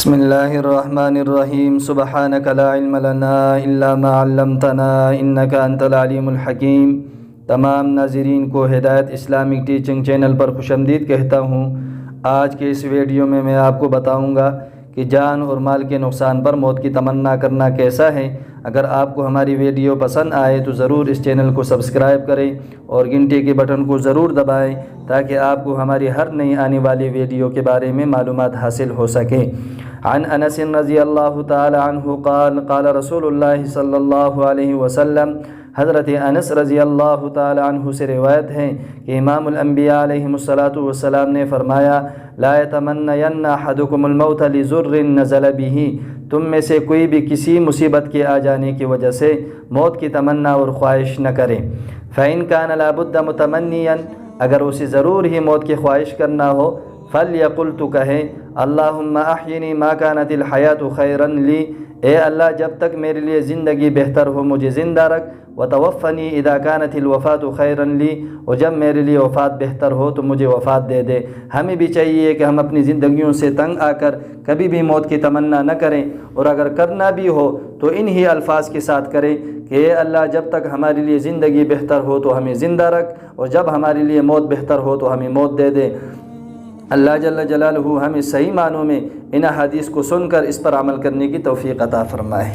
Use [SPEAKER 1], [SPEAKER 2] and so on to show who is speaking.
[SPEAKER 1] بسم اللہ الرحمن الرحیم سبحانک لا علم لنا الا ما علمتنا انک انت العلیم الحکیم۔ تمام ناظرین کو ہدایت اسلامک ٹیچنگ چینل پر خوش آمدید کہتا ہوں۔ آج کے اس ویڈیو میں آپ کو بتاؤں گا کہ جان اور مال کے نقصان پر موت کی تمنا کرنا کیسا ہے۔ اگر آپ کو ہماری ویڈیو پسند آئے تو ضرور اس چینل کو سبسکرائب کریں اور گھنٹی کے بٹن کو ضرور دبائیں تاکہ آپ کو ہماری ہر نئی آنے والی ویڈیو کے بارے میں معلومات حاصل ہو سکے۔ عن انس رضی اللہ تعالی عنہ قال قال رسول اللہ صلی اللہ علیہ وسلم، حضرت انس رضی اللہ تعالی عنہ سے روایت ہے کہ امام الانبیاء علیہ السلام نے فرمایا، لا یتمنین احدکم الموت لضر نزل به، تم میں سے کوئی بھی کسی مصیبت کے آ جانے کی وجہ سے موت کی تمنا اور خواہش نہ کرے۔ فإن كان لابد متمنیا، اگر اسے ضرور ہی موت کی خواہش کرنا ہو، فلیقل، تو کہے، اللہم احینی ما کانت الحیات خیرا لی، اے اللہ جب تک میرے لیے زندگی بہتر ہو مجھے زندہ رکھ، وتوفنی اذا کانت الوفات خیرا لی، اور جب میرے لیے وفات بہتر ہو تو مجھے وفات دے دے۔ ہمیں بھی چاہیے کہ ہم اپنی زندگیوں سے تنگ آ کر کبھی بھی موت کی تمنا نہ کریں، اور اگر کرنا بھی ہو تو انہی الفاظ کے ساتھ کریں کہ اے اللہ جب تک ہمارے لیے زندگی بہتر ہو تو ہمیں زندہ رکھ، اور جب ہمارے لیے موت بہتر ہو تو ہمیں موت دے دے۔ اللہ جل جلالہ ہمیں صحیح معنوں میں ان احادیث کو سن کر اس پر عمل کرنے کی توفیق عطا فرمائے۔